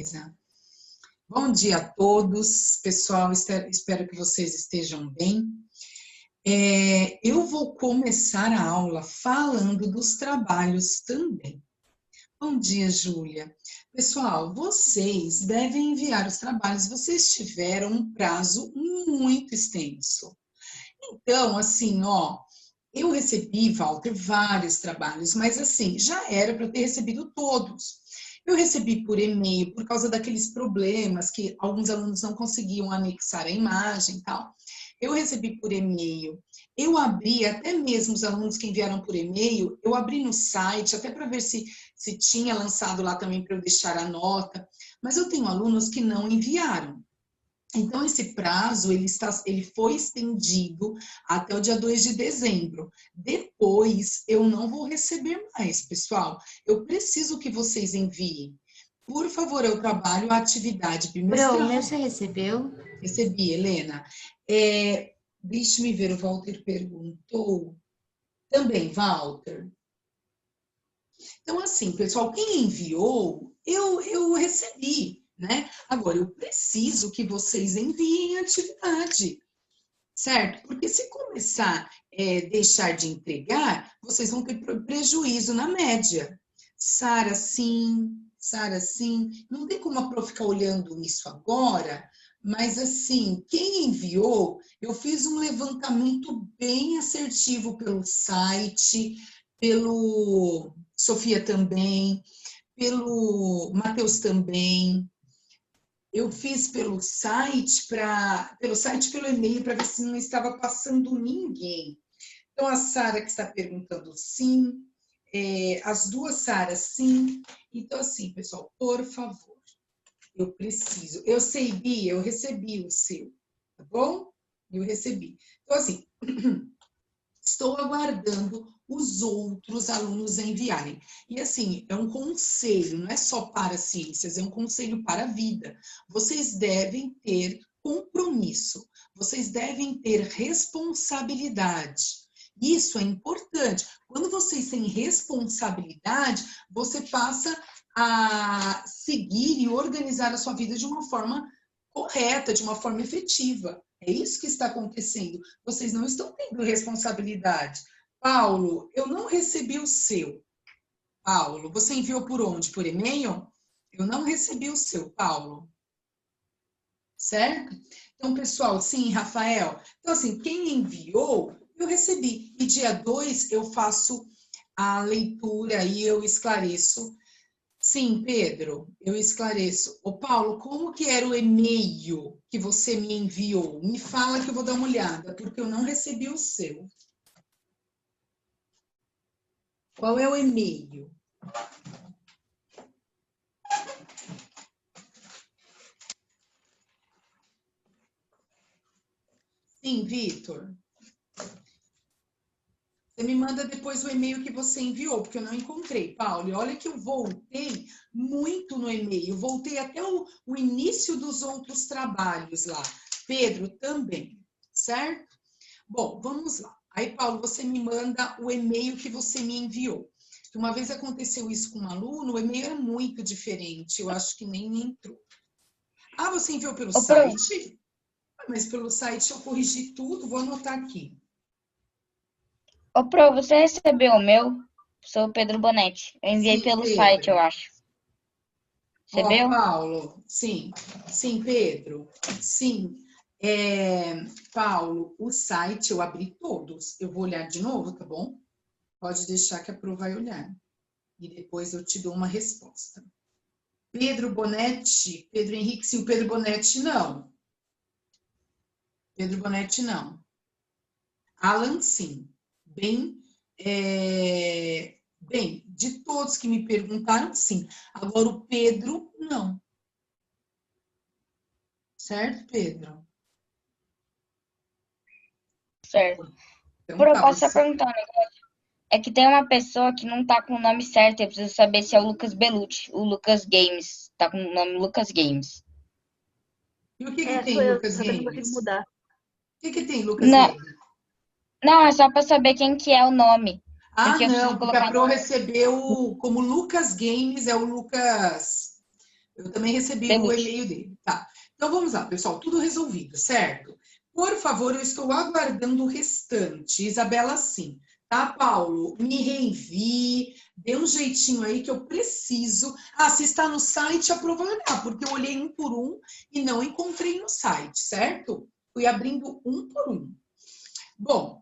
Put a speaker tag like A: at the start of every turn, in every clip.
A: beleza. Bom dia a todos, pessoal, espero que vocês estejam bem. Eu vou começar a aula falando dos trabalhos também. Bom dia, Júlia. Pessoal, vocês devem enviar os trabalhos, vocês tiveram um prazo muito extenso. Então, assim, eu recebi, Walter, vários trabalhos, mas assim, já era para eu ter recebido todos. Eu recebi por e-mail, por causa daqueles problemas que alguns alunos não conseguiam anexar a imagem e tal. Eu recebi por e-mail. Eu abri, até mesmo os alunos que enviaram por e-mail, eu abri no site, até para ver se tinha lançado lá também para eu deixar a nota. Mas eu tenho alunos que não enviaram. Então, esse prazo, ele foi estendido até o dia 2 de dezembro. Depois, eu não vou receber mais, pessoal. Eu preciso que vocês enviem. Por favor, eu trabalho a atividade bimestral.
B: Pro, o meu você recebeu?
A: Recebi, Helena. Deixa-me ver, o Walter perguntou. Também, Walter. Então, assim, pessoal, quem enviou, eu recebi. Né? Agora, eu preciso que vocês enviem a atividade, certo? Porque se começar a deixar de entregar, vocês vão ter prejuízo na média. Sara, sim. Sara, sim. Não tem como a prof ficar olhando isso agora, mas assim, quem enviou, eu fiz um levantamento bem assertivo pelo site, pelo Sofia também, pelo Matheus também. Eu fiz pelo site, pelo e-mail, para ver se não estava passando ninguém. Então, a Sara que está perguntando sim, as duas Saras sim. Então, assim, pessoal, por favor, eu preciso. Eu sei, Bia, eu recebi o seu, tá bom? Eu recebi. Então, assim, estou aguardando os outros alunos enviarem. E assim, é um conselho, não é só para ciências, é um conselho para a vida. Vocês devem ter compromisso, vocês devem ter responsabilidade. Isso é importante. Quando vocês têm responsabilidade, você passa a seguir e organizar a sua vida de uma forma correta, de uma forma efetiva. É isso que está acontecendo. Vocês não estão tendo responsabilidade. Paulo, eu não recebi o seu. Paulo, você enviou por onde? Por e-mail? Eu não recebi o seu, Paulo. Certo? Então, pessoal, sim, Rafael. Então, assim, quem enviou, eu recebi. E dia 2 eu faço a leitura e eu esclareço. Sim, Pedro, eu esclareço. Ô, Paulo, como que era o e-mail que você me enviou? Me fala que eu vou dar uma olhada, porque eu não recebi o seu. Qual é o e-mail? Sim, Vitor. Você me manda depois o e-mail que você enviou, porque eu não encontrei, Paulo. E olha que eu voltei muito no e-mail, voltei até o início dos outros trabalhos lá. Pedro também, certo? Bom, vamos lá. Aí, Paulo, você me manda o e-mail que você me enviou. Uma vez aconteceu isso com um aluno, o e-mail era muito diferente, eu acho que nem entrou. Ah, você enviou pelo site? Mas pelo site eu corrigi tudo, vou anotar aqui.
B: Ô, Pro, você recebeu o meu? Sou o Pedro Bonetti. Eu enviei pelo site, eu acho. Recebeu?
A: Paulo, sim. Sim, Pedro. Sim. Paulo, o site eu abri todos. Eu vou olhar de novo, tá bom? Pode deixar que a Pro vai olhar. E depois eu te dou uma resposta. Pedro Bonetti, Pedro Henrique, sim. O Pedro Bonetti, não. Pedro Bonetti, não. Alan, sim. Bem, de todos que me perguntaram, sim. Agora, o Pedro, não. Certo, Pedro?
B: Certo.
A: Então,
B: Pro,
A: tá,
B: posso
A: você...
B: só perguntar um negócio? É que tem uma pessoa que não tá com o nome certo, eu preciso saber se é o Lucas Bellucci, o Lucas Games. Tá com o nome Lucas Games.
A: E o que tem, Lucas
C: só que eu não consigo
A: Games?
C: mudar.
A: O que tem, Lucas
B: Não,
A: Games?
B: não, é só pra saber quem que é o nome.
A: Ah,
B: Porque eu preciso
A: não, porque a
B: colocar...
A: Pro recebeu como Lucas Games, é o Lucas... Eu também recebi o
B: Belucci.
A: e-mail dele. Tá. Então vamos lá, pessoal, tudo resolvido, certo? Por favor, eu estou aguardando o restante. Isabela, sim. Tá, Paulo? Me reenvie, dê um jeitinho aí que eu preciso. Ah, se está no site, aprovará, porque eu olhei um por um e não encontrei no site, certo? Fui abrindo um por um. Bom,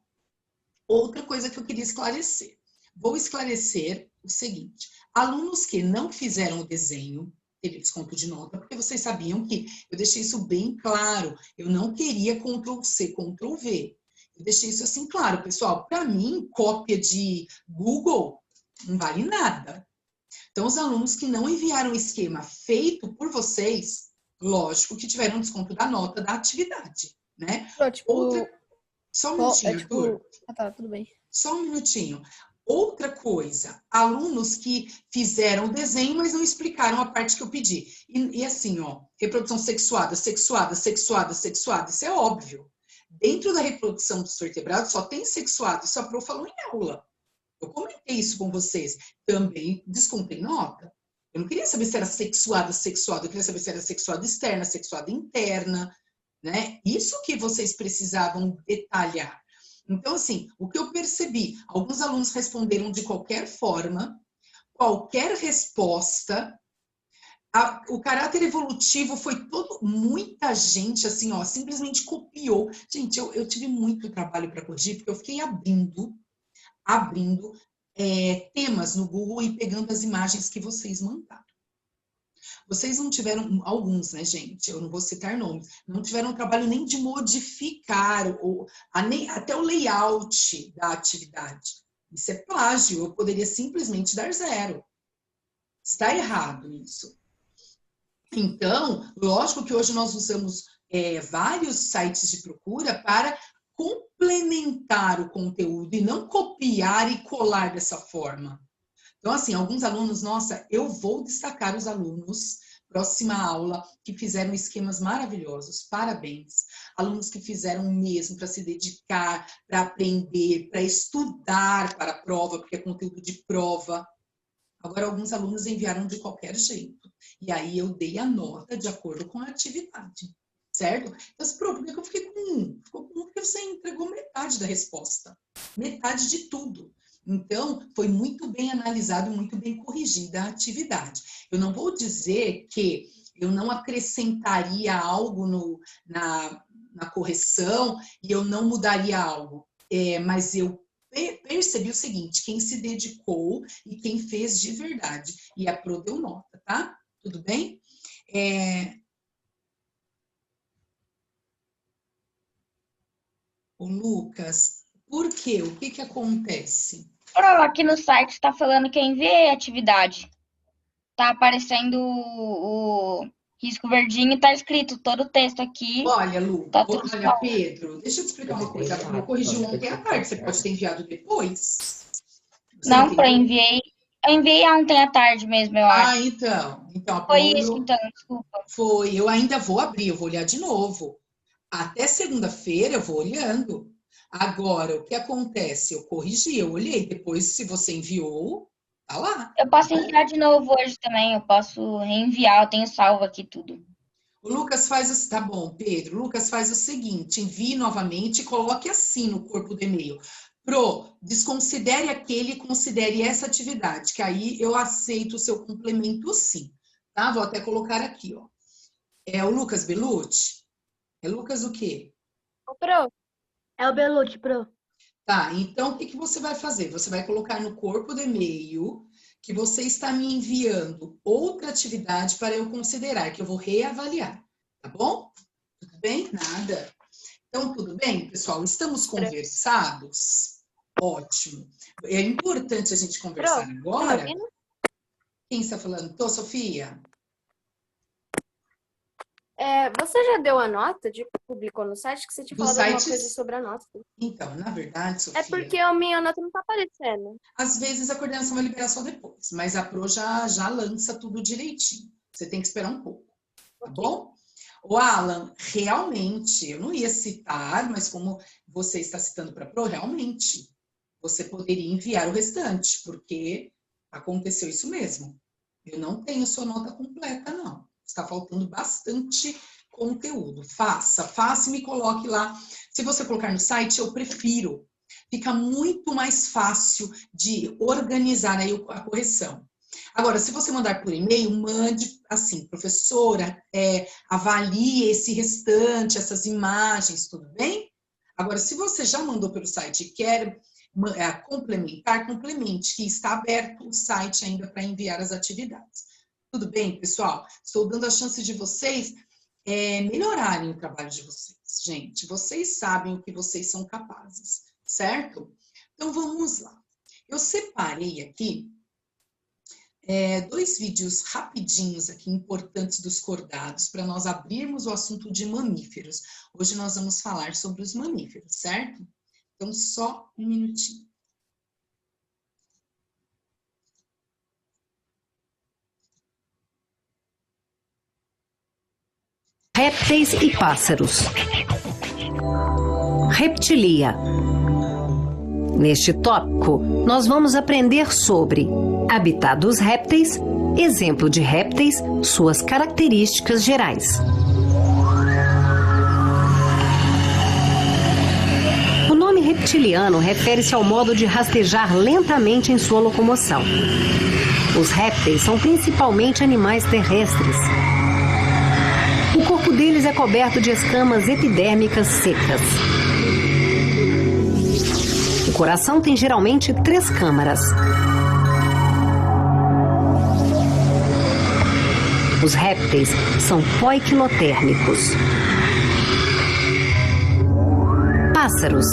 A: outra coisa que eu queria esclarecer. Vou esclarecer o seguinte: alunos que não fizeram o desenho, teve desconto de nota, porque vocês sabiam que eu deixei isso bem claro. Eu não queria Ctrl+C, Ctrl+V. Eu deixei isso assim claro, pessoal. Para mim, cópia de Google não vale nada. Então, os alunos que não enviaram o esquema feito por vocês, lógico que tiveram desconto da nota da atividade, né? Outra... Só um minutinho, Arthur.
C: Ah, tá, tudo bem.
A: Só um minutinho. Outra coisa, alunos que fizeram o desenho, mas não explicaram a parte que eu pedi. E assim, ó, reprodução sexuada, sexuada, sexuada, sexuada, isso é óbvio. Dentro da reprodução dos vertebrados só tem sexuado, isso a Pro falou em aula. Eu comentei isso com vocês. Também descontei nota. Eu não queria saber se era sexuada, sexuada, eu queria saber se era sexuada externa, sexuada interna, né? Isso que vocês precisavam detalhar. Então, assim, o que eu percebi, alguns alunos responderam de qualquer forma, qualquer resposta, o caráter evolutivo foi todo, muita gente, assim, ó, simplesmente copiou. Gente, eu tive muito trabalho para corrigir, porque eu fiquei abrindo temas no Google e pegando as imagens que vocês mandaram. Vocês não tiveram, alguns, né, gente? Eu não vou citar nomes, não tiveram trabalho nem de modificar até o layout da atividade. Isso é plágio, eu poderia simplesmente dar 0. Está errado isso. Então, lógico que hoje nós usamos vários sites de procura para complementar o conteúdo e não copiar e colar dessa forma. Então, assim, alguns alunos, nossa, eu vou destacar os alunos, próxima aula, que fizeram esquemas maravilhosos, parabéns. Alunos que fizeram mesmo para se dedicar, para aprender, para estudar para a prova, porque é conteúdo de prova. Agora, alguns alunos enviaram de qualquer jeito. E aí, eu dei a nota de acordo com a atividade, certo? Então, se preocupe que eu fiquei com 1. Ficou com 1 porque você entregou metade da resposta. Metade de tudo. Então, foi muito bem analisado, muito bem corrigida a atividade. Eu não vou dizer que eu não acrescentaria algo na correção e eu não mudaria algo, mas eu percebi o seguinte: quem se dedicou e quem fez de verdade. E a Pro deu nota, tá? Tudo bem? O Lucas, por quê? O que acontece?
B: Aqui no site está falando que eu enviei a atividade. Tá aparecendo o risco verdinho e tá escrito todo o texto aqui.
A: Olha, Lu,
B: Tá tudo
A: olha,
B: salvo.
A: Pedro, deixa eu te explicar uma coisa. A Pro corrigiu ontem à tarde, você pode ter enviado depois.
B: Não, eu enviei ontem à tarde mesmo, eu acho.
A: Então a Pro
B: Foi isso, então, desculpa.
A: foi. Eu ainda vou abrir, eu vou olhar de novo. Até segunda-feira eu vou olhando. Agora, o que acontece? Eu corrigi, eu olhei. Depois, se você enviou, tá lá.
B: Eu posso enviar de novo hoje também, eu posso reenviar, eu tenho salvo aqui tudo.
A: O Lucas faz o... Tá bom, Pedro. O Lucas faz o seguinte, envie novamente e coloque assim no corpo do e-mail. Pro, desconsidere aquele e considere essa atividade, que aí eu aceito o seu complemento sim. Tá? Vou até colocar aqui, ó. É o Lucas Belucci? É Lucas o quê?
C: O Pro. É o Belucci, Pro.
A: Tá, então o que você vai fazer? Você vai colocar no corpo do e-mail que você está me enviando outra atividade para eu considerar, que eu vou reavaliar, tá bom? Tudo bem? Nada. Então, tudo bem, pessoal? Estamos conversados? Ótimo. É importante a gente conversar agora. Quem está falando? Tô, Sofia?
C: Você já deu a nota de publicou no site que você tinha falado alguma coisa sobre a nota?
A: Então, na verdade, Sofia...
C: É porque a minha nota não está aparecendo.
A: Às vezes a coordenação vai liberar só depois, mas a Pro já lança tudo direitinho. Você tem que esperar um pouco, tá bom? O Alan, realmente, eu não ia citar, mas como você está citando para a Pro, realmente, você poderia enviar o restante, porque aconteceu isso mesmo. Eu não tenho sua nota completa, não. Está faltando bastante conteúdo. Faça e me coloque lá. Se você colocar no site, eu prefiro. Fica muito mais fácil de organizar aí a correção. Agora, se você mandar por e-mail, mande assim, professora, avalie esse restante, essas imagens, tudo bem? Agora, se você já mandou pelo site e quer complementar, complemente, que está aberto o site ainda para enviar as atividades. Tudo bem, pessoal? Estou dando a chance de vocês melhorarem o trabalho de vocês, gente. Vocês sabem o que vocês são capazes, certo? Então, vamos lá. Eu separei aqui 2 vídeos rapidinhos aqui, importantes dos cordados, para nós abrirmos o assunto de mamíferos. Hoje nós vamos falar sobre os mamíferos, certo? Então, só um minutinho.
D: Répteis e pássaros. Reptilia. Neste tópico, nós vamos aprender sobre habitat dos répteis, exemplo de répteis, suas características gerais. O nome reptiliano refere-se ao modo de rastejar lentamente em sua locomoção. Os répteis são principalmente animais terrestres. O corpo deles é coberto de escamas epidérmicas secas. O coração tem geralmente 3 câmaras. Os répteis são poiquilotérmicos. Pássaros.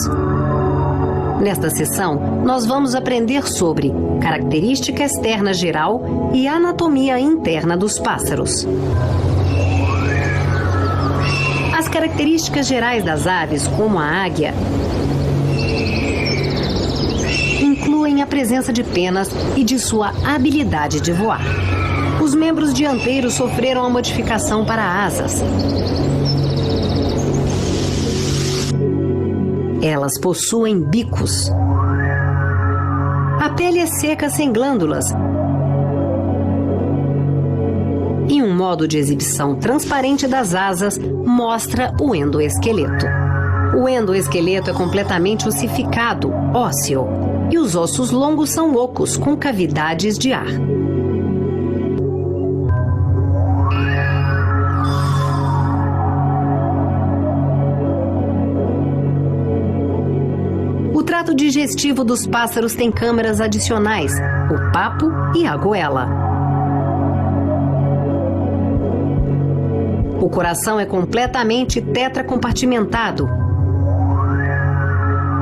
D: Nesta sessão, nós vamos aprender sobre característica externa geral e anatomia interna dos pássaros. As características gerais das aves, como a águia, incluem a presença de penas e de sua habilidade de voar. Os membros dianteiros sofreram a modificação para asas. Elas possuem bicos. A pele é seca sem glândulas. E um modo de exibição transparente das asas mostra o endoesqueleto. O endoesqueleto é completamente ossificado, ósseo, e os ossos longos são ocos, com cavidades de ar. O trato digestivo dos pássaros tem câmaras adicionais, o papo e a goela. O coração é completamente tetracompartimentado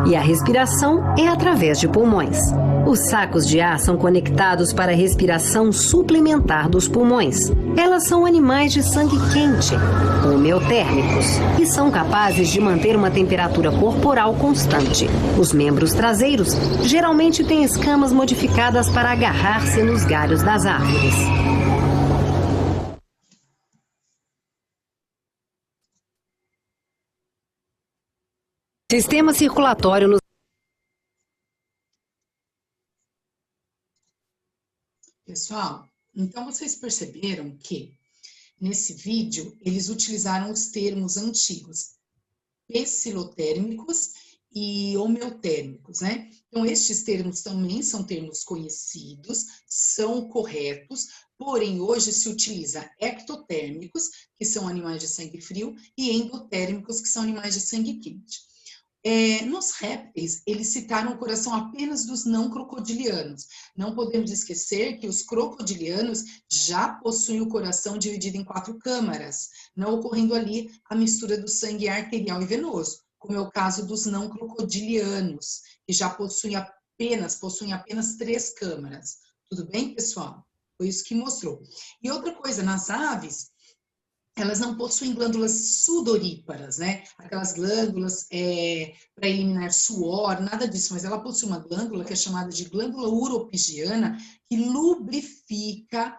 D: e a respiração é através de pulmões. Os sacos de ar são conectados para a respiração suplementar dos pulmões. Elas são animais de sangue quente, homeotérmicos, e são capazes de manter uma temperatura corporal constante. Os membros traseiros geralmente têm escamas modificadas para agarrar-se nos galhos das árvores. Sistema circulatório no...
A: Pessoal, então vocês perceberam que nesse vídeo eles utilizaram os termos antigos pecilotérmicos e homeotérmicos, né? Então estes termos também são termos conhecidos, são corretos, porém hoje se utiliza ectotérmicos, que são animais de sangue frio, e endotérmicos, que são animais de sangue quente. Nos répteis, eles citaram o coração apenas dos não crocodilianos. Não podemos esquecer que os crocodilianos já possuem o coração dividido em 4 câmaras, não ocorrendo ali a mistura do sangue arterial e venoso, como é o caso dos não crocodilianos, que já possuem apenas 3 câmaras. Tudo bem, pessoal? Foi isso que mostrou. E outra coisa, nas aves, elas não possuem glândulas sudoríparas, né? Aquelas glândulas para eliminar suor, nada disso, mas ela possui uma glândula que é chamada de glândula uropigiana, que lubrifica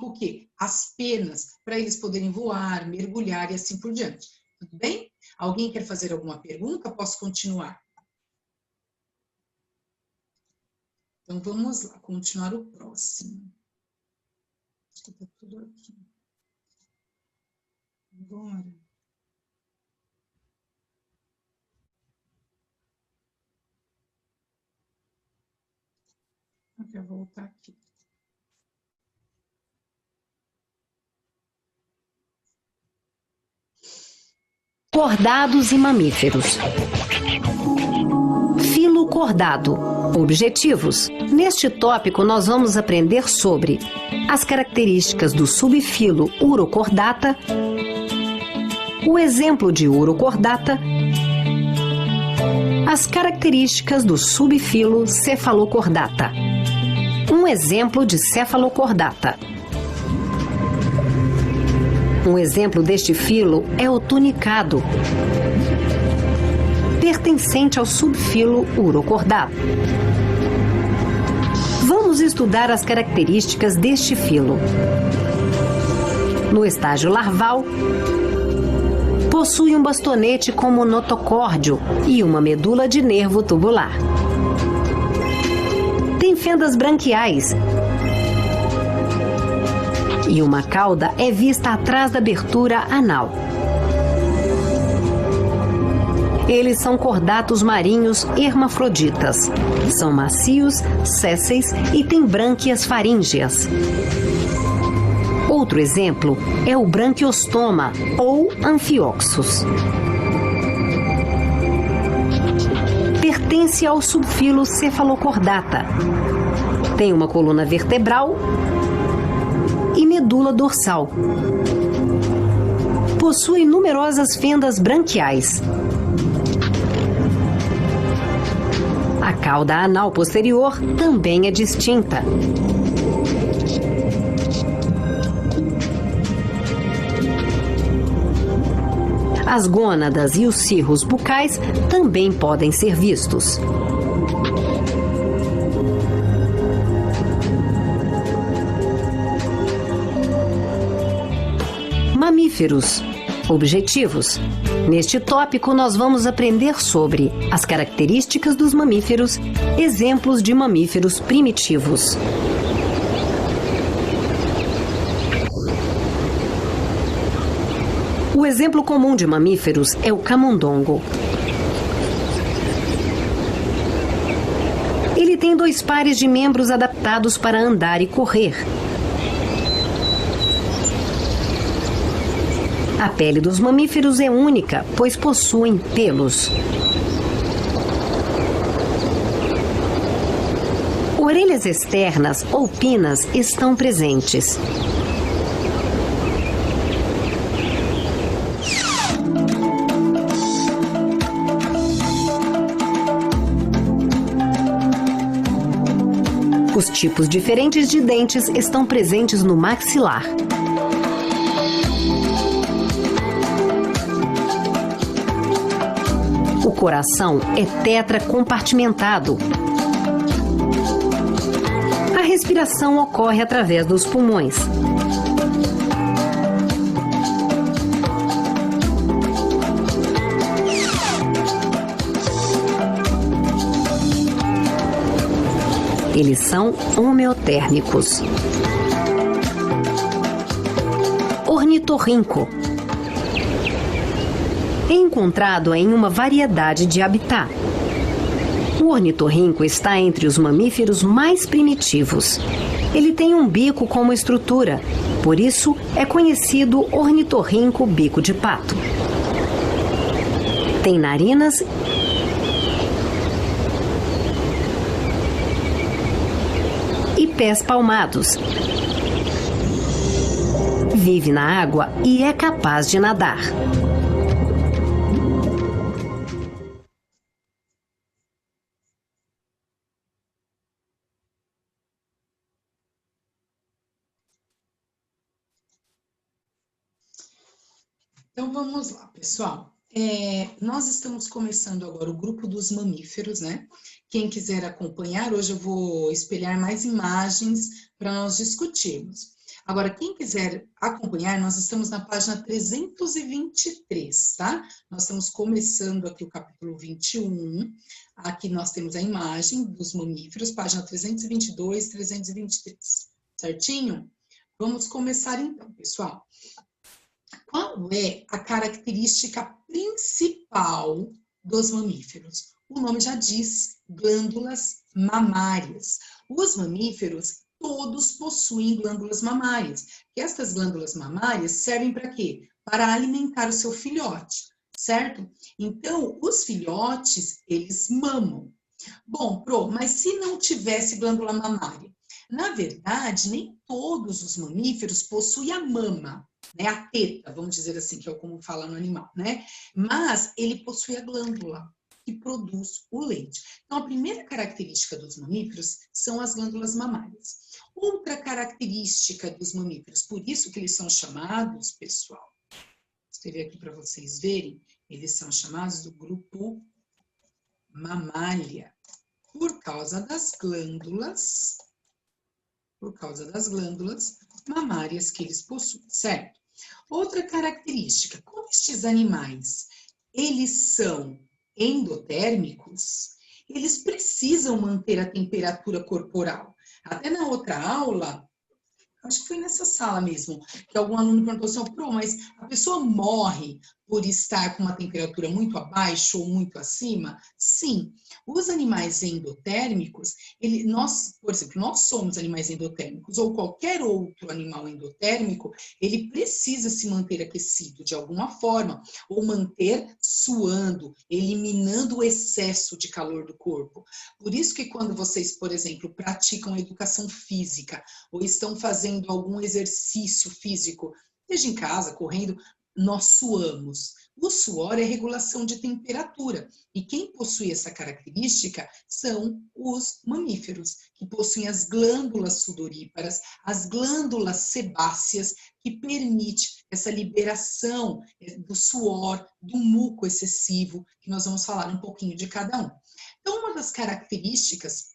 A: o quê? As penas, para eles poderem voar, mergulhar e assim por diante. Tudo bem? Alguém quer fazer alguma pergunta? Posso continuar? Então, vamos lá, continuar o próximo. Acho que tá tudo aqui. Agora. Eu quero voltar aqui.
D: Cordados e mamíferos. Filo cordado. Objetivos. Neste tópico, nós vamos aprender sobre as características do subfilo Urocordata, o exemplo de Urocordata, as características do subfilo Cefalocordata, um exemplo de Cefalocordata. Um exemplo deste filo é o tunicado, pertencente ao subfilo Urocordata. Vamos estudar as características deste filo. No estágio larval, possui um bastonete como notocórdio e uma medula de nervo tubular. Tem fendas branquiais e uma cauda é vista atrás da abertura anal. Eles são cordatos marinhos hermafroditas. São macios, sésseis e têm brânquias faríngeas. Outro exemplo é o branquiostoma ou anfioxus. Pertence ao subfilo Cefalocordata. Tem uma coluna vertebral e medula dorsal. Possui numerosas fendas branquiais. A cauda anal posterior também é distinta. As gônadas e os cirros bucais também podem ser vistos. Mamíferos. Objetivos. Neste tópico, nós vamos aprender sobre as características dos mamíferos, exemplos de mamíferos primitivos. O exemplo comum de mamíferos é o camundongo. Ele tem 2 pares de membros adaptados para andar e correr. A pele dos mamíferos é única, pois possuem pelos. Orelhas externas ou pinas estão presentes. Os tipos diferentes de dentes estão presentes no maxilar. O coração é tetracompartimentado. A respiração ocorre através dos pulmões. Eles são homeotérmicos. Ornitorrinco. É encontrado em uma variedade de habitat. O ornitorrinco está entre os mamíferos mais primitivos. Ele tem um bico como estrutura, por isso é conhecido ornitorrinco bico de pato. Tem narinas e pés palmados. Vive na água e é capaz de nadar.
A: Então, vamos lá, pessoal. Nós estamos começando agora o grupo dos mamíferos, né? Quem quiser acompanhar, hoje eu vou espelhar mais imagens para nós discutirmos. Agora, quem quiser acompanhar, nós estamos na página 323, tá? Nós estamos começando aqui o capítulo 21. Aqui nós temos a imagem dos mamíferos, página 322, 323, certinho? Vamos começar então, pessoal. Qual é a característica principal dos mamíferos? O nome já diz, glândulas mamárias. Os mamíferos todos possuem glândulas mamárias. E estas glândulas mamárias servem para quê? Para alimentar o seu filhote, certo? Então, os filhotes, eles mamam. Bom, mas se não tivesse glândula mamária? Na verdade, nem todos os mamíferos possuem a mama, né? A teta, vamos dizer assim, que é como fala no animal, né? Mas ele possui a glândula que produz o leite. Então, a primeira característica dos mamíferos são as glândulas mamárias. Outra característica dos mamíferos, por isso que eles são chamados, pessoal, vou escrever aqui para vocês verem, eles são chamados do grupo mamália, por causa das glândulas mamárias que eles possuem, certo? Outra característica, como estes animais, eles são endotérmicos, eles precisam manter a temperatura corporal. Até na outra aula, acho que foi nessa sala mesmo, que algum aluno perguntou assim, mas a pessoa morre por estar com uma temperatura muito abaixo ou muito acima? Sim, os animais endotérmicos, por exemplo, nós somos animais endotérmicos, ou qualquer outro animal endotérmico, ele precisa se manter aquecido de alguma forma, ou manter suando, eliminando o excesso de calor do corpo. Por isso que quando vocês, por exemplo, praticam educação física, ou estão fazendo algum exercício físico, seja em casa, correndo, nós suamos. O suor é regulação de temperatura. E quem possui essa característica são os mamíferos, que possuem as glândulas sudoríparas, as glândulas sebáceas, que permite essa liberação do suor, do muco excessivo, que nós vamos falar um pouquinho de cada um. Então, uma das características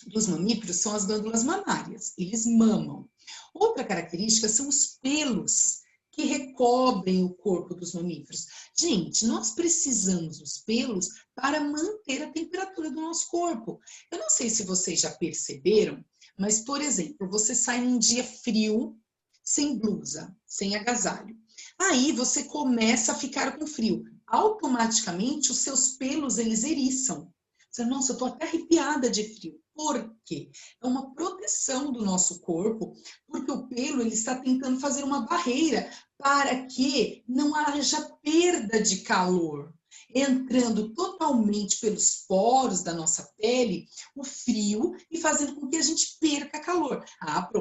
A: dos mamíferos são as glândulas mamárias, eles mamam. Outra característica são os pelos que recobrem o corpo dos mamíferos. Gente, nós precisamos dos pelos para manter a temperatura do nosso corpo. Eu não sei se vocês já perceberam, mas, por exemplo, você sai num dia frio, sem blusa, sem agasalho. Aí você começa a ficar com frio. Automaticamente, os seus pelos, eles eriçam. Você, nossa, eu tô até arrepiada de frio. Por quê? É uma proteção do nosso corpo, porque o pelo ele está tentando fazer uma barreira para que não haja perda de calor, entrando totalmente pelos poros da nossa pele, o frio, e fazendo com que a gente perca calor.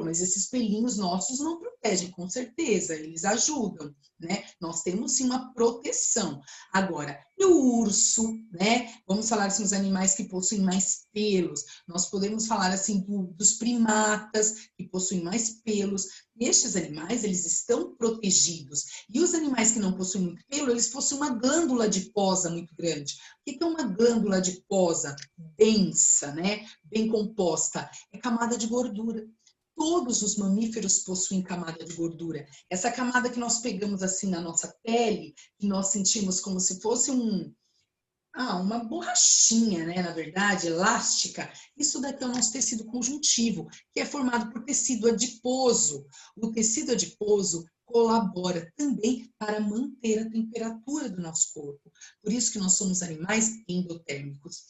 A: Mas esses pelinhos nossos não protegem, com certeza, eles ajudam, né? Nós temos sim uma proteção. Agora, e o urso, né? Vamos falar assim, os animais que possuem mais pelos. Nós podemos falar assim dos primatas, que possuem mais pelos. Estes animais, eles estão protegidos. E os animais que não possuem muito pelo, eles possuem uma glândula adiposa muito grande. O que é uma glândula adiposa? Densa, né? Bem composta. É camada de gordura. Todos os mamíferos possuem camada de gordura. Essa camada que nós pegamos assim na nossa pele, que nós sentimos como se fosse uma borrachinha, né, na verdade, elástica. Isso daqui é o nosso tecido conjuntivo, que é formado por tecido adiposo. O tecido adiposo colabora também para manter a temperatura do nosso corpo. Por isso que nós somos animais endotérmicos.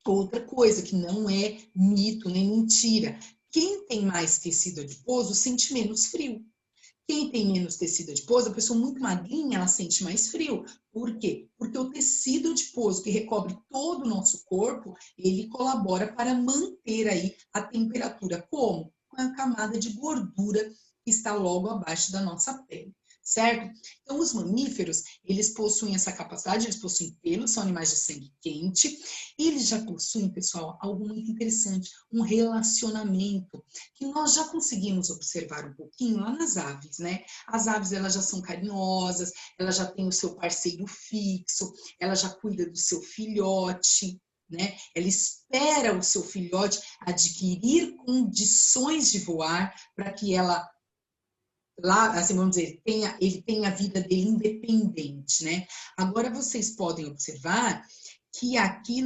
A: Outra coisa que não é mito nem mentira. Quem tem mais tecido adiposo sente menos frio. Quem tem menos tecido adiposo, a pessoa muito magrinha, ela sente mais frio. Por quê? Porque o tecido adiposo que recobre todo o nosso corpo, ele colabora para manter aí a temperatura. Como? Com a camada de gordura que está logo abaixo da nossa pele. Certo? Então, os mamíferos, eles possuem essa capacidade, eles possuem pelos, são animais de sangue quente, e eles já possuem, pessoal, algo muito interessante, um relacionamento, que nós já conseguimos observar um pouquinho lá nas aves, né? As aves, elas já são carinhosas, elas já têm o seu parceiro fixo, ela já cuida do seu filhote, né? Ela espera o seu filhote adquirir condições de voar para que ela lá, assim, vamos dizer, ele tem a vida dele independente, né? Agora vocês podem observar que aqui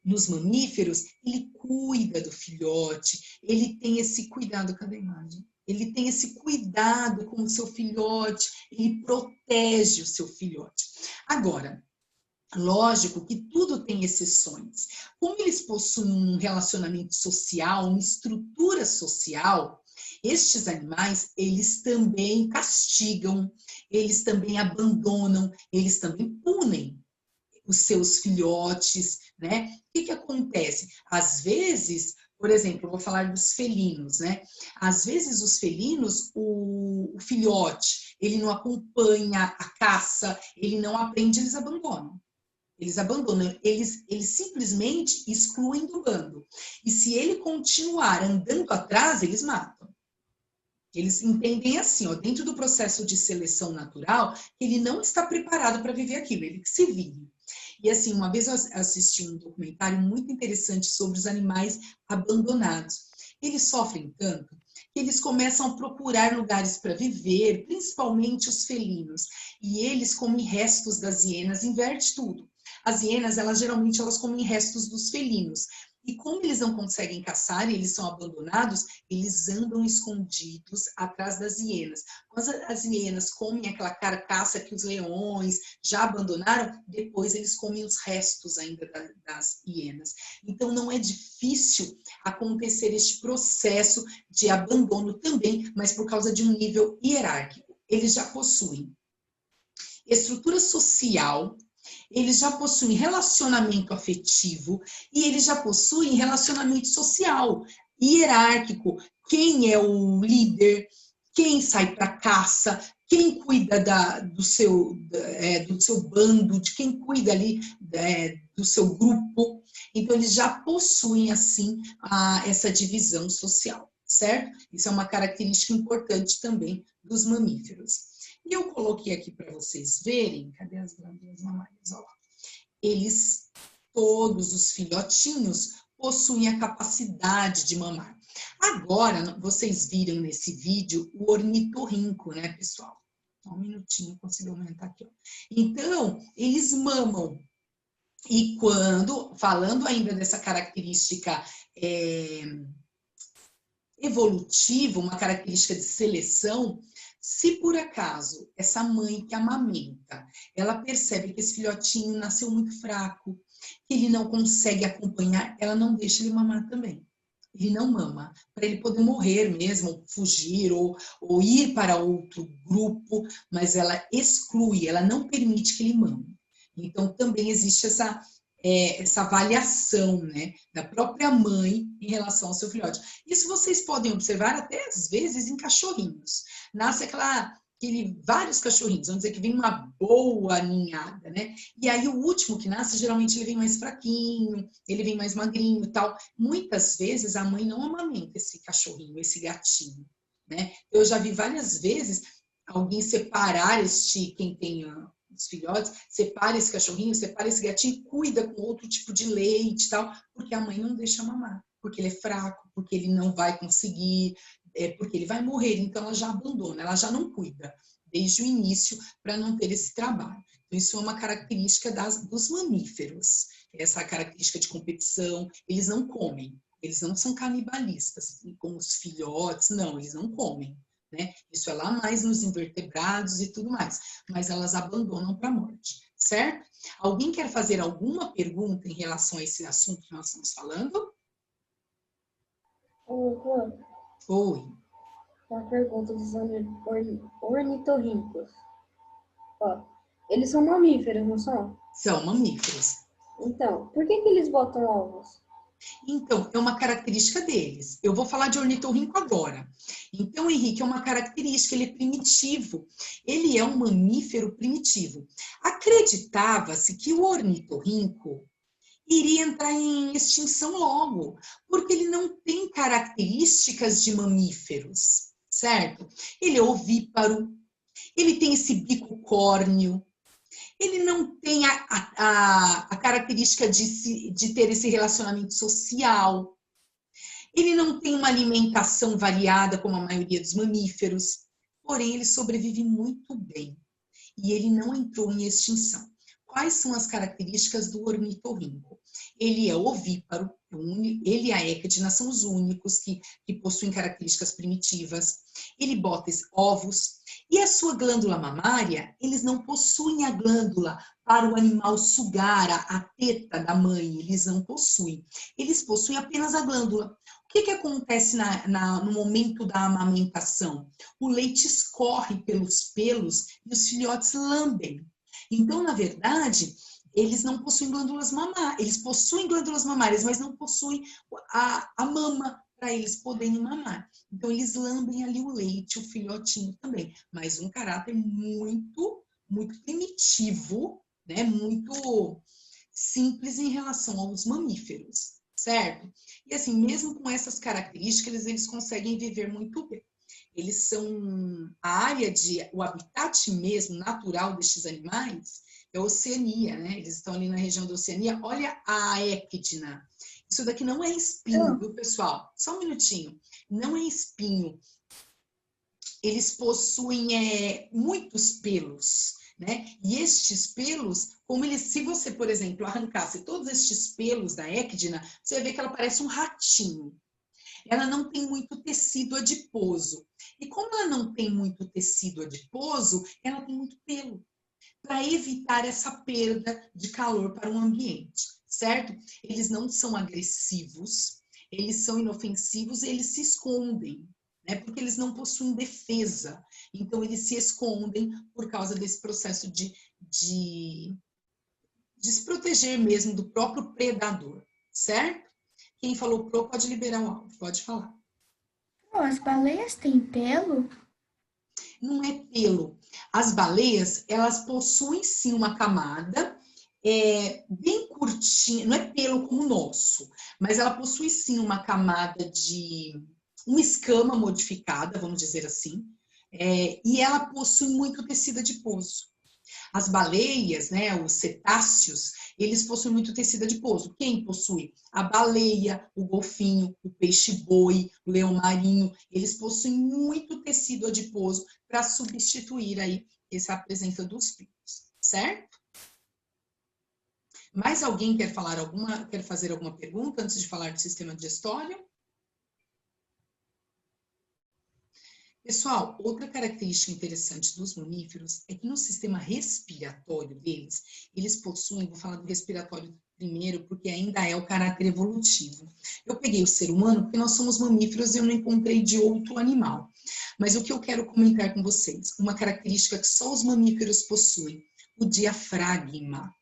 A: nos mamíferos, ele cuida do filhote, ele tem esse cuidado, cadê a imagem? Ele tem esse cuidado com o seu filhote, ele protege o seu filhote. Agora, lógico que tudo tem exceções. Como eles possuem um relacionamento social, uma estrutura social, estes animais, eles também castigam, eles também abandonam, eles também punem os seus filhotes, né? O que acontece? Às vezes, por exemplo, eu vou falar dos felinos, né? Às vezes os felinos, o filhote, ele não acompanha a caça, ele não aprende, eles abandonam. Eles abandonam, eles simplesmente excluem do bando. E se ele continuar andando atrás, eles matam. Eles entendem assim, ó, dentro do processo de seleção natural, ele não está preparado para viver aquilo, ele que se vive. E assim, uma vez eu assisti um documentário muito interessante sobre os animais abandonados. Eles sofrem tanto que eles começam a procurar lugares para viver, principalmente os felinos. E eles comem restos das hienas, inverte tudo. As hienas, geralmente elas comem restos dos felinos. E como eles não conseguem caçar e eles são abandonados, eles andam escondidos atrás das hienas. Quando as hienas comem aquela carcaça que os leões já abandonaram, depois eles comem os restos ainda das hienas. Então não é difícil acontecer este processo de abandono também, mas por causa de um nível hierárquico. Eles já possuem estrutura social, eles já possuem relacionamento afetivo e eles já possuem relacionamento social, hierárquico. Quem é o líder, quem sai para caça, quem cuida do seu bando, de quem cuida ali do seu grupo. Então, eles já possuem, assim, essa divisão social, certo? Isso é uma característica importante também dos mamíferos. E eu coloquei aqui para vocês verem, cadê as glândulas mamárias? Olha lá. Eles, todos os filhotinhos, possuem a capacidade de mamar. Agora, vocês viram nesse vídeo o ornitorrinco, né, pessoal? Só um minutinho, consigo aumentar aqui. Ó. Então, eles mamam. E falando ainda dessa característica evolutiva, uma característica de seleção, se por acaso essa mãe que amamenta, ela percebe que esse filhotinho nasceu muito fraco, que ele não consegue acompanhar, ela não deixa ele mamar também. Ele não mama, para ele poder morrer mesmo, fugir ou ir para outro grupo, mas ela exclui, ela não permite que ele mame. Então também existe essa avaliação, né, da própria mãe em relação ao seu filhote. Isso vocês podem observar até às vezes em cachorrinhos. Nasce vários cachorrinhos, vamos dizer que vem uma boa ninhada, né? E aí o último que nasce, geralmente ele vem mais fraquinho, ele vem mais magrinho e tal. Muitas vezes a mãe não amamenta esse cachorrinho, esse gatinho, né? Eu já vi várias vezes alguém separar quem tem os filhotes, separa esse cachorrinho, separa esse gatinho e cuida com outro tipo de leite e tal, porque a mãe não deixa mamar, porque ele é fraco, porque ele não vai conseguir, porque ele vai morrer, então ela já abandona, ela já não cuida desde o início para não ter esse trabalho. Então isso é uma característica dos mamíferos, essa característica de competição, eles não comem, eles não são canibalistas, como os filhotes, não, eles não comem. Né? Isso é lá mais nos invertebrados e tudo mais, mas elas abandonam para a morte, certo? Alguém quer fazer alguma pergunta em relação a esse assunto que nós estamos falando? Oi.
C: Uma pergunta dos ornitorrincos. Ó, eles são mamíferos, não são?
A: São mamíferos.
C: Então, por que eles botam ovos?
A: Então, é uma característica deles. Eu vou falar de ornitorrinco agora. Então, Henrique, é uma característica, ele é primitivo. Ele é um mamífero primitivo. Acreditava-se que o ornitorrinco iria entrar em extinção logo, porque ele não tem características de mamíferos, certo? Ele é ovíparo, ele tem esse bico córneo, ele não tem a característica de ter esse relacionamento social. Ele não tem uma alimentação variada, como a maioria dos mamíferos. Porém, ele sobrevive muito bem. E ele não entrou em extinção. quais são as características do ornitorrinco? Ele é ovíparo, ele e a équidna são os únicos que possuem características primitivas. Ele bota ovos. E a sua glândula mamária, eles não possuem a glândula para o animal sugar a teta da mãe, eles não possuem. Eles possuem apenas a glândula. O que acontece no momento da amamentação? O leite escorre pelos pelos e os filhotes lambem. Então, na verdade, eles não possuem glândulas mamárias. Eles possuem glândulas mamárias, mas não possuem a mama para eles poderem mamar. Então, eles lambem ali o leite, o filhotinho também. Mas um caráter muito, muito primitivo, né? Muito simples em relação aos mamíferos, certo? E assim, mesmo com essas características, eles conseguem viver muito bem. Eles são o habitat mesmo natural destes animais é a Oceania, né? Eles estão ali na região da Oceania. Olha a équidna. Isso daqui não é espinho, viu, pessoal? Só um minutinho. Não é espinho. Eles possuem muitos pelos, né? E estes pelos, se você, por exemplo, arrancasse todos estes pelos da équidna, você vai ver que ela parece um ratinho. Ela não tem muito tecido adiposo. E como ela não tem muito tecido adiposo, ela tem muito pelo, para evitar essa perda de calor para o ambiente, certo? Eles não são agressivos, eles são inofensivos e eles se escondem, né? Porque eles não possuem defesa. Então, eles se escondem por causa desse processo de se proteger mesmo do próprio predador, certo? Quem falou pro pode liberar o áudio, pode falar.
E: As baleias têm pelo?
A: Não é pelo. As baleias, elas possuem sim uma camada bem curtinha, não é pelo como o nosso, mas ela possui sim uma camada de uma escama modificada, vamos dizer assim, e ela possui muito tecido adiposo. As baleias, né, os cetáceos, eles possuem muito tecido adiposo. Quem possui? A baleia, o golfinho, o peixe-boi, o leão marinho, eles possuem muito tecido adiposo para substituir aí essa presença dos pelos, certo? Mais alguém quer fazer alguma pergunta antes de falar do sistema digestório? Pessoal, outra característica interessante dos mamíferos é que no sistema respiratório deles, eles possuem, vou falar do respiratório primeiro, porque ainda é o caráter evolutivo. Eu peguei o ser humano porque nós somos mamíferos e eu não encontrei de outro animal. Mas o que eu quero comentar com vocês, uma característica que só os mamíferos possuem, o diafragma.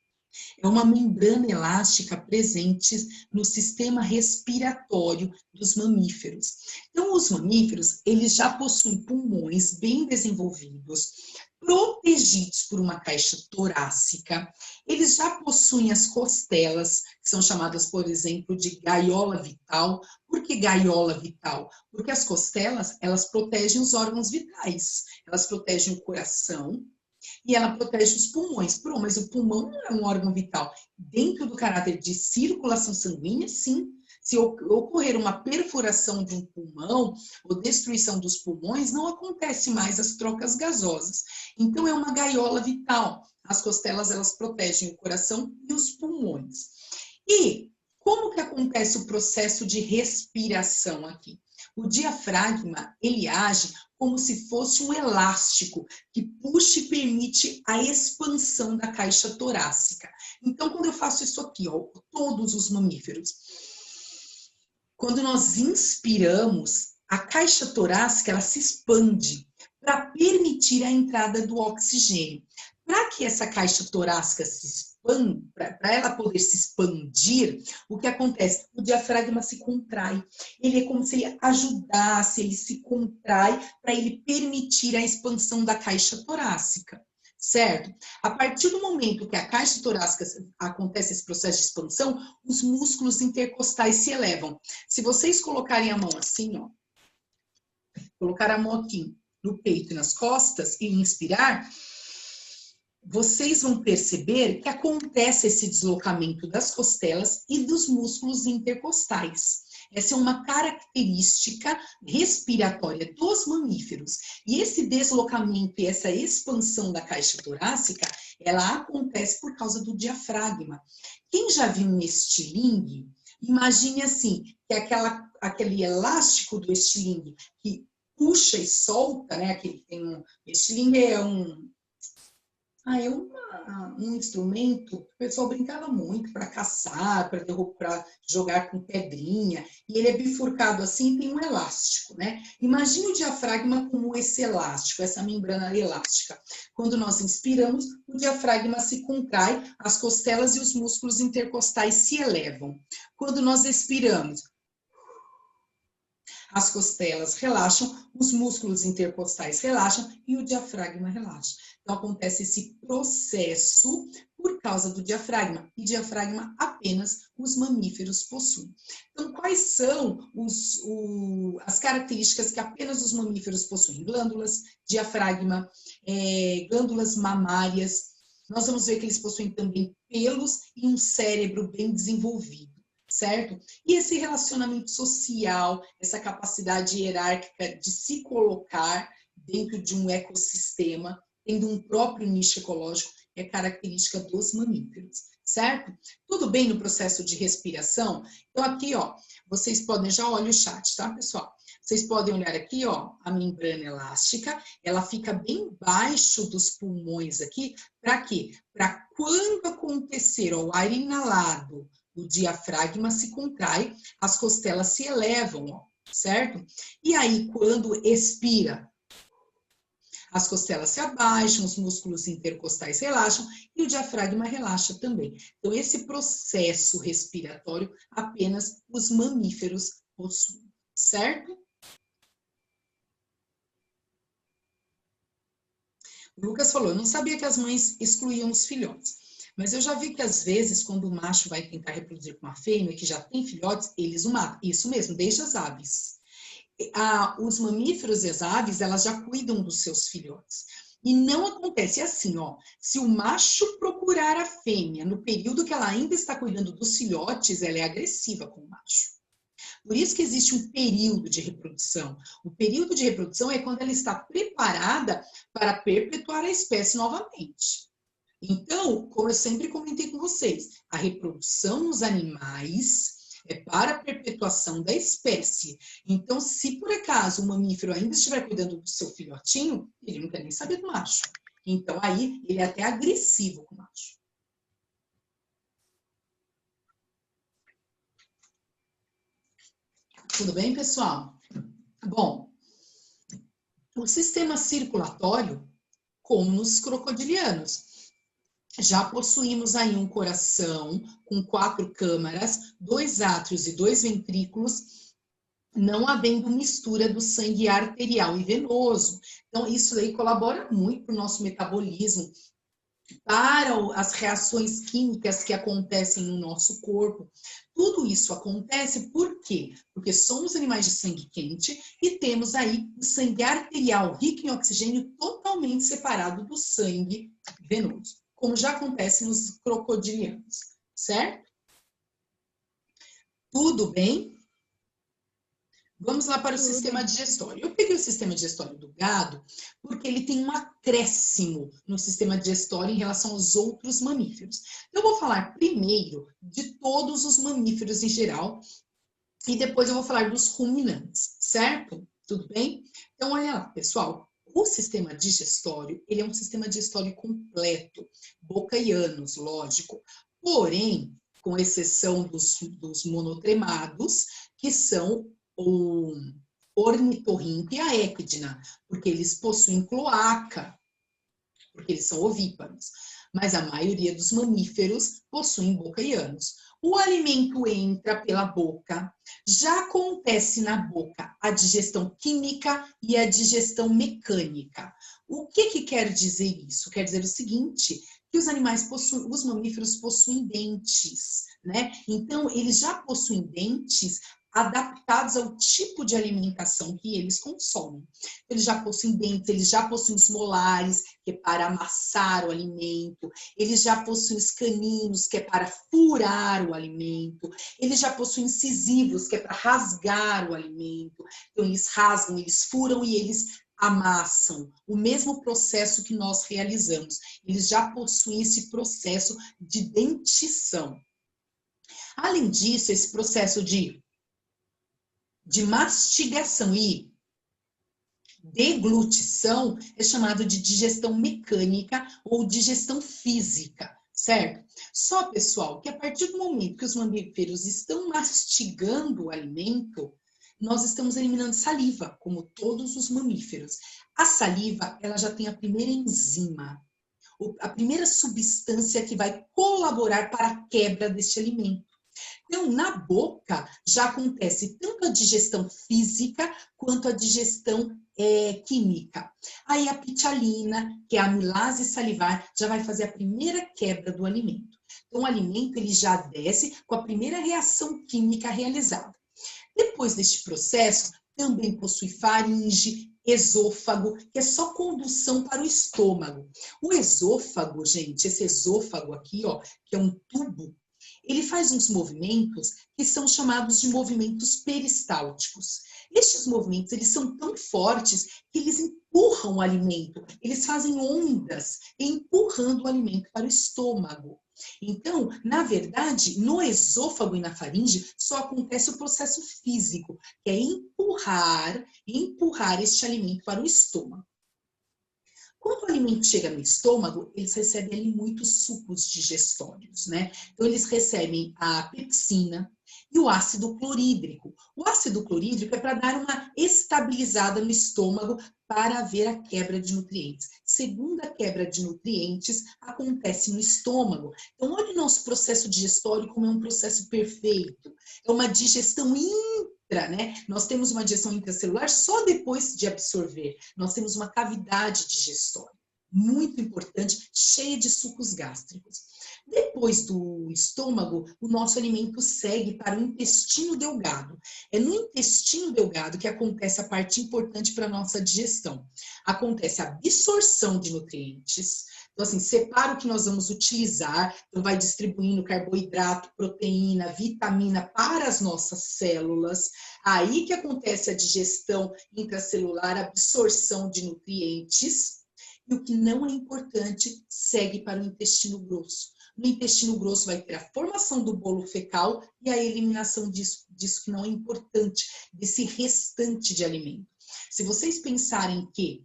A: É uma membrana elástica presente no sistema respiratório dos mamíferos. Então, os mamíferos, eles já possuem pulmões bem desenvolvidos, protegidos por uma caixa torácica. Eles já possuem as costelas, que são chamadas, por exemplo, de gaiola vital. Por que gaiola vital? Porque as costelas, elas protegem os órgãos vitais. Elas protegem o coração, e ela protege os pulmões. Mas o pulmão não é um órgão vital. Dentro do caráter de circulação sanguínea, sim. Se ocorrer uma perfuração de um pulmão ou destruição dos pulmões, não acontece mais as trocas gasosas. Então, é uma gaiola vital. As costelas, elas protegem o coração e os pulmões. E como que acontece o processo de respiração aqui? O diafragma, ele age como se fosse um elástico que puxa e permite a expansão da caixa torácica. Então, quando eu faço isso aqui, ó, todos os mamíferos, quando nós inspiramos, a caixa torácica ela se expande para permitir a entrada do oxigênio. Para que essa caixa torácica se expanda, para ela poder se expandir, o que acontece? O diafragma se contrai. Ele é como se ele ajudasse, ele se contrai para ele permitir a expansão da caixa torácica, certo? A partir do momento que a caixa torácica acontece esse processo de expansão, os músculos intercostais se elevam. Se vocês colocarem a mão assim, ó, colocar a mão aqui no peito e nas costas e inspirar, vocês vão perceber que acontece esse deslocamento das costelas e dos músculos intercostais. Essa é uma característica respiratória dos mamíferos. E esse deslocamento e essa expansão da caixa torácica Ela acontece por causa do diafragma. Quem já viu um estilingue, imagine assim, que aquele elástico do estilingue que puxa e solta, né? Estilingue é um instrumento que o pessoal brincava muito para caçar, para jogar com pedrinha, e ele é bifurcado assim e tem um elástico, né? Imagine o diafragma como esse elástico, essa membrana elástica. Quando nós inspiramos, o diafragma se contrai, as costelas e os músculos intercostais se elevam. Quando nós expiramos, as costelas relaxam, os músculos intercostais relaxam e o diafragma relaxa. Então, acontece esse processo por causa do diafragma. E diafragma apenas os mamíferos possuem. Então, quais são as características que apenas os mamíferos possuem? Glândulas, diafragma, glândulas mamárias. Nós vamos ver que eles possuem também pelos e um cérebro bem desenvolvido. Certo? E esse relacionamento social, essa capacidade hierárquica de se colocar dentro de um ecossistema, tendo um próprio nicho ecológico, é característica dos mamíferos, certo? Tudo bem no processo de respiração? Então aqui, ó, vocês podem, já olha o chat, tá, pessoal? Vocês podem olhar aqui, ó, a membrana elástica, ela fica bem baixo dos pulmões aqui, para quê? Para quando acontecer ó, o ar inalado, o diafragma se contrai, as costelas se elevam, ó, certo? E aí, quando expira, as costelas se abaixam, os músculos intercostais relaxam e o diafragma relaxa também. Então, esse processo respiratório apenas os mamíferos possuem, certo? O Lucas falou, eu não sabia que as mães excluíam os filhotes. Mas eu já vi que, às vezes, quando o macho vai tentar reproduzir com uma fêmea que já tem filhotes, eles o matam. Isso mesmo, desde as aves. Os mamíferos e as aves, elas já cuidam dos seus filhotes. E não acontece assim, ó. Se o macho procurar a fêmea no período que ela ainda está cuidando dos filhotes, ela é agressiva com o macho. Por isso que existe um período de reprodução. O período de reprodução é quando ela está preparada para perpetuar a espécie novamente. Então, como eu sempre comentei com vocês, a reprodução nos animais é para a perpetuação da espécie. Então, se por acaso o mamífero ainda estiver cuidando do seu filhotinho, ele não quer nem saber do macho. Então, aí, ele é até agressivo com o macho. Tudo bem, pessoal? Bom, o sistema circulatório, como nos crocodilianos, já possuímos aí um coração com 4 câmaras, 2 átrios e 2 ventrículos, não havendo mistura do sangue arterial e venoso. Então, isso aí colabora muito para o nosso metabolismo, para as reações químicas que acontecem no nosso corpo. Tudo isso acontece por quê? Porque somos animais de sangue quente e temos aí o sangue arterial rico em oxigênio totalmente separado do sangue venoso, como já acontece nos crocodilianos, certo? Tudo bem? Vamos lá para o sistema digestório. Eu peguei o sistema digestório do gado porque ele tem um acréscimo no sistema digestório em relação aos outros mamíferos. Eu vou falar primeiro de todos os mamíferos em geral e depois eu vou falar dos ruminantes, certo? Tudo bem? Então, olha lá, pessoal. O sistema digestório, ele é um sistema digestório completo, boca e ânus, lógico. Porém, com exceção dos monotremados, que são o ornitorrinco e a equidna, porque eles possuem cloaca, porque eles são ovíparos. Mas a maioria dos mamíferos possuem boca e ânus. O alimento entra pela boca, já acontece na boca a digestão química e a digestão mecânica. O que quer dizer isso? Quer dizer o seguinte, que os mamíferos possuem dentes, né? Então, eles já possuem dentes adaptados ao tipo de alimentação que eles consomem. Eles já possuem dentes, eles já possuem os molares, que é para amassar o alimento, eles já possuem os caninos, que é para furar o alimento, eles já possuem incisivos, que é para rasgar o alimento. Então, eles rasgam, eles furam e eles amassam, o mesmo processo que nós realizamos. Eles já possuem esse processo de dentição. Além disso, esse processo de mastigação e deglutição é chamado de digestão mecânica ou digestão física, certo? Só, pessoal, que a partir do momento que os mamíferos estão mastigando o alimento, nós estamos eliminando saliva, como todos os mamíferos. A saliva, ela já tem a primeira enzima, a primeira substância que vai colaborar para a quebra deste alimento. Então, na boca, já acontece tanto a digestão física quanto a digestão química. Aí a pitialina, que é a amilase salivar, já vai fazer a primeira quebra do alimento. Então, o alimento ele já desce com a primeira reação química realizada. Depois deste processo, também possui faringe, esôfago, que é só condução para o estômago. O esôfago, gente, esse esôfago aqui, ó, que é um tubo, ele faz uns movimentos que são chamados de movimentos peristálticos. Estes movimentos, eles são tão fortes que eles empurram o alimento, eles fazem ondas empurrando o alimento para o estômago. Então, na verdade, no esôfago e na faringe só acontece o processo físico, que é empurrar este alimento para o estômago. Quando o alimento chega no estômago, eles recebem ali muitos sucos digestórios, né? Então, eles recebem a pepsina e o ácido clorídrico. O ácido clorídrico é para dar uma estabilizada no estômago para haver a quebra de nutrientes. Segunda quebra de nutrientes acontece no estômago. Então, olha o nosso processo digestório como é um processo perfeito. É uma digestão né? Nós temos uma digestão intracelular só depois de absorver. Nós temos uma cavidade digestória, muito importante, cheia de sucos gástricos. Depois do estômago, o nosso alimento segue para o intestino delgado. É no intestino delgado que acontece a parte importante para a nossa digestão. Acontece a absorção de nutrientes. Então, assim, separa o que nós vamos utilizar, então vai distribuindo carboidrato, proteína, vitamina para as nossas células. Aí que acontece a digestão intracelular, a absorção de nutrientes. E o que não é importante segue para o intestino grosso. No intestino grosso vai ter a formação do bolo fecal e a eliminação disso que não é importante, desse restante de alimento. Se vocês pensarem que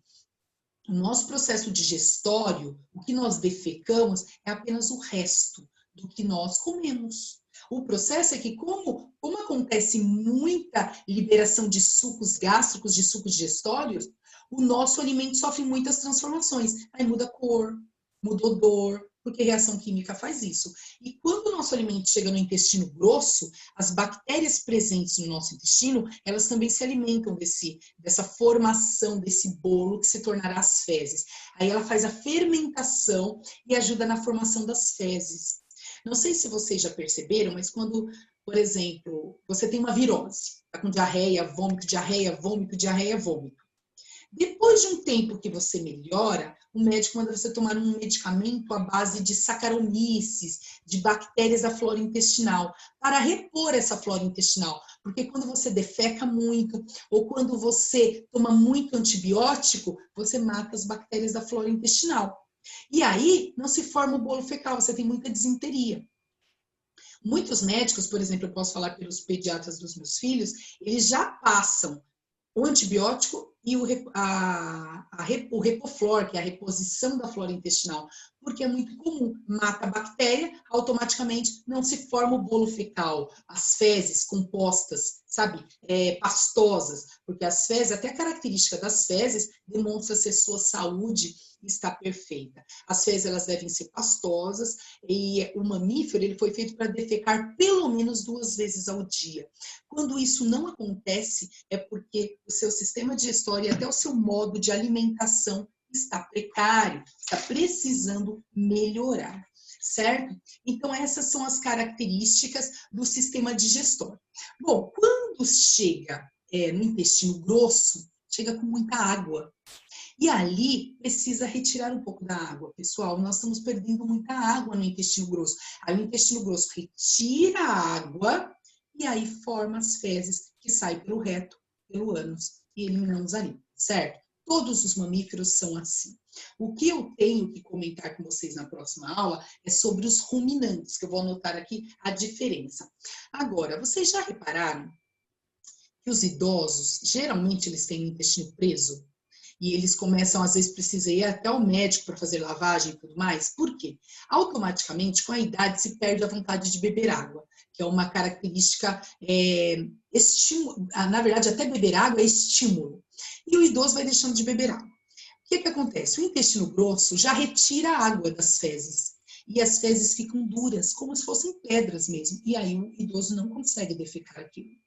A: o nosso processo digestório, o que nós defecamos é apenas o resto do que nós comemos. O processo é que, como acontece muita liberação de sucos gástricos, de sucos digestórios, o nosso alimento sofre muitas transformações. Aí muda a cor, muda o odor, porque a reação química faz isso. E quando o nosso alimento chega no intestino grosso, as bactérias presentes no nosso intestino, elas também se alimentam dessa formação desse bolo que se tornará as fezes. Aí ela faz a fermentação e ajuda na formação das fezes. Não sei se vocês já perceberam, mas quando, por exemplo, você tem uma virose, tá com diarreia, vômito, diarreia, vômito, diarreia, vômito. Depois de um tempo que você melhora, o médico manda você tomar um medicamento à base de saccharomyces, de bactérias da flora intestinal, para repor essa flora intestinal. Porque quando você defeca muito, ou quando você toma muito antibiótico, você mata as bactérias da flora intestinal. E aí, não se forma o bolo fecal, você tem muita disenteria. Muitos médicos, por exemplo, eu posso falar pelos pediatras dos meus filhos, eles já passam o antibiótico e o Repoflor, que é a reposição da flora intestinal, porque é muito comum, mata a bactéria, automaticamente não se forma o bolo fecal, as fezes compostas, sabe, pastosas, porque as fezes, até a característica das fezes demonstra se a sua saúde está perfeita. As fezes, elas devem ser pastosas e o mamífero, ele foi feito para defecar pelo menos 2 vezes ao dia. Quando isso não acontece, é porque o seu sistema digestório e até o seu modo de alimentação está precário, está precisando melhorar, certo? Então, essas são as características do sistema digestório. Bom, quando chega no intestino grosso, chega com muita água. E ali precisa retirar um pouco da água, pessoal. Nós estamos perdendo muita água no intestino grosso. Aí o intestino grosso retira a água e aí forma as fezes que saem pelo reto, pelo ânus e eliminamos ali, certo? Todos os mamíferos são assim. O que eu tenho que comentar com vocês na próxima aula é sobre os ruminantes, que eu vou anotar aqui a diferença. Agora, vocês já repararam que os idosos, geralmente eles têm o intestino preso? E eles começam, às vezes, precisa ir até o médico para fazer lavagem e tudo mais. Por quê? Automaticamente, com a idade, se perde a vontade de beber água, que é uma característica, na verdade, até beber água é estímulo. E o idoso vai deixando de beber água. O que acontece? O intestino grosso já retira a água das fezes. E as fezes ficam duras, como se fossem pedras mesmo. E aí o idoso não consegue defecar aquilo.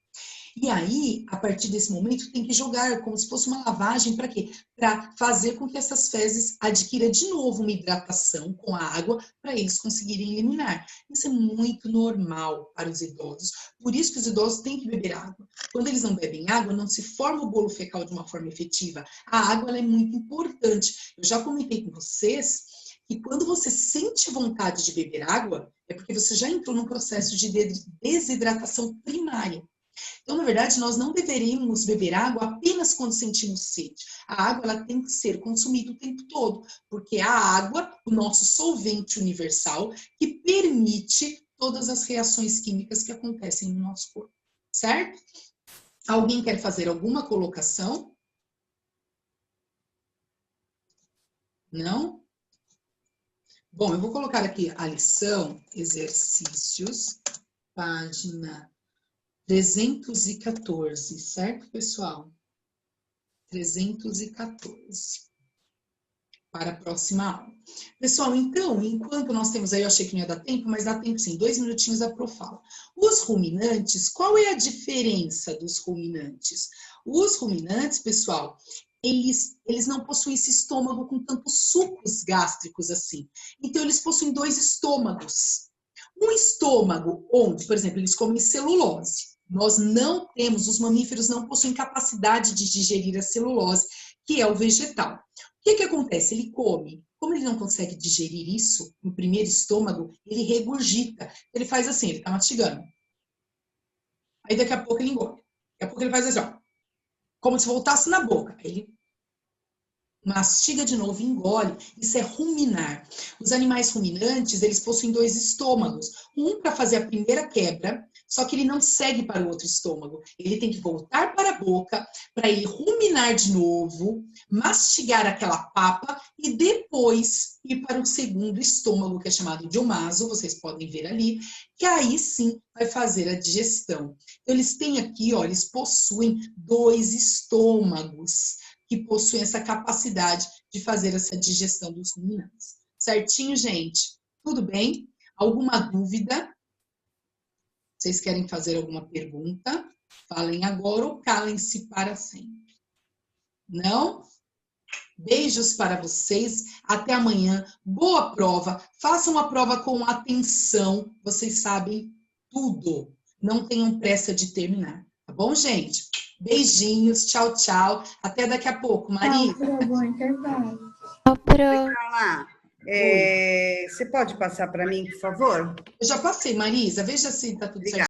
A: E aí, a partir desse momento, tem que jogar como se fosse uma lavagem, para quê? Para fazer com que essas fezes adquiram de novo uma hidratação com a água, para eles conseguirem eliminar. Isso é muito normal para os idosos. Por isso que os idosos têm que beber água. Quando eles não bebem água, não se forma o bolo fecal de uma forma efetiva. A água ela é muito importante. Eu já comentei com vocês que quando você sente vontade de beber água, é porque você já entrou num processo de desidratação primária. Então, na verdade, nós não deveríamos beber água apenas quando sentimos sede. A água ela tem que ser consumida o tempo todo, porque a água, o nosso solvente universal, que permite todas as reações químicas que acontecem no nosso corpo, certo? Alguém quer fazer alguma colocação? Não? Bom, eu vou colocar aqui a lição, exercícios, página 314, certo, pessoal? 314. Para a próxima aula. Pessoal, então, enquanto nós temos aí, eu achei que não ia dar tempo, mas dá tempo sim, 2 minutinhos a Pro fala. Os ruminantes, qual é a diferença dos ruminantes? Os ruminantes, pessoal, eles não possuem esse estômago com tantos sucos gástricos assim. Então, eles possuem 2 estômagos. Um estômago onde, por exemplo, eles comem celulose. Nós não temos, os mamíferos não possuem capacidade de digerir a celulose, que é o vegetal. O que acontece? Ele come. Como ele não consegue digerir isso no primeiro estômago, ele regurgita. Ele faz assim, ele tá mastigando. Aí daqui a pouco ele engole. Daqui a pouco ele faz assim, ó, como se voltasse na boca. Aí ele mastiga de novo e engole. Isso é ruminar. Os animais ruminantes, eles possuem 2 estômagos. Um para fazer a primeira quebra, só que ele não segue para o outro estômago. Ele tem que voltar para a boca, para ele ruminar de novo, mastigar aquela papa e depois ir para o segundo estômago, que é chamado de omaso, vocês podem ver ali, que aí sim vai fazer a digestão. Então, eles têm aqui, ó, eles possuem 2 estômagos que possuem essa capacidade de fazer essa digestão dos ruminantes. Certinho, gente? Tudo bem? Alguma dúvida? Vocês querem fazer alguma pergunta? Falem agora ou calem-se para sempre. Não? Beijos para vocês. Até amanhã. Boa prova. Façam a prova com atenção. Vocês sabem tudo. Não tenham pressa de terminar. Tá bom, gente? Beijinhos. Tchau, tchau. Até daqui a pouco. Marisa.
E: Bom intervalo.
F: Lá. Você pode passar para mim, por favor?
A: Eu já passei, Marisa. Veja se tá tudo certo.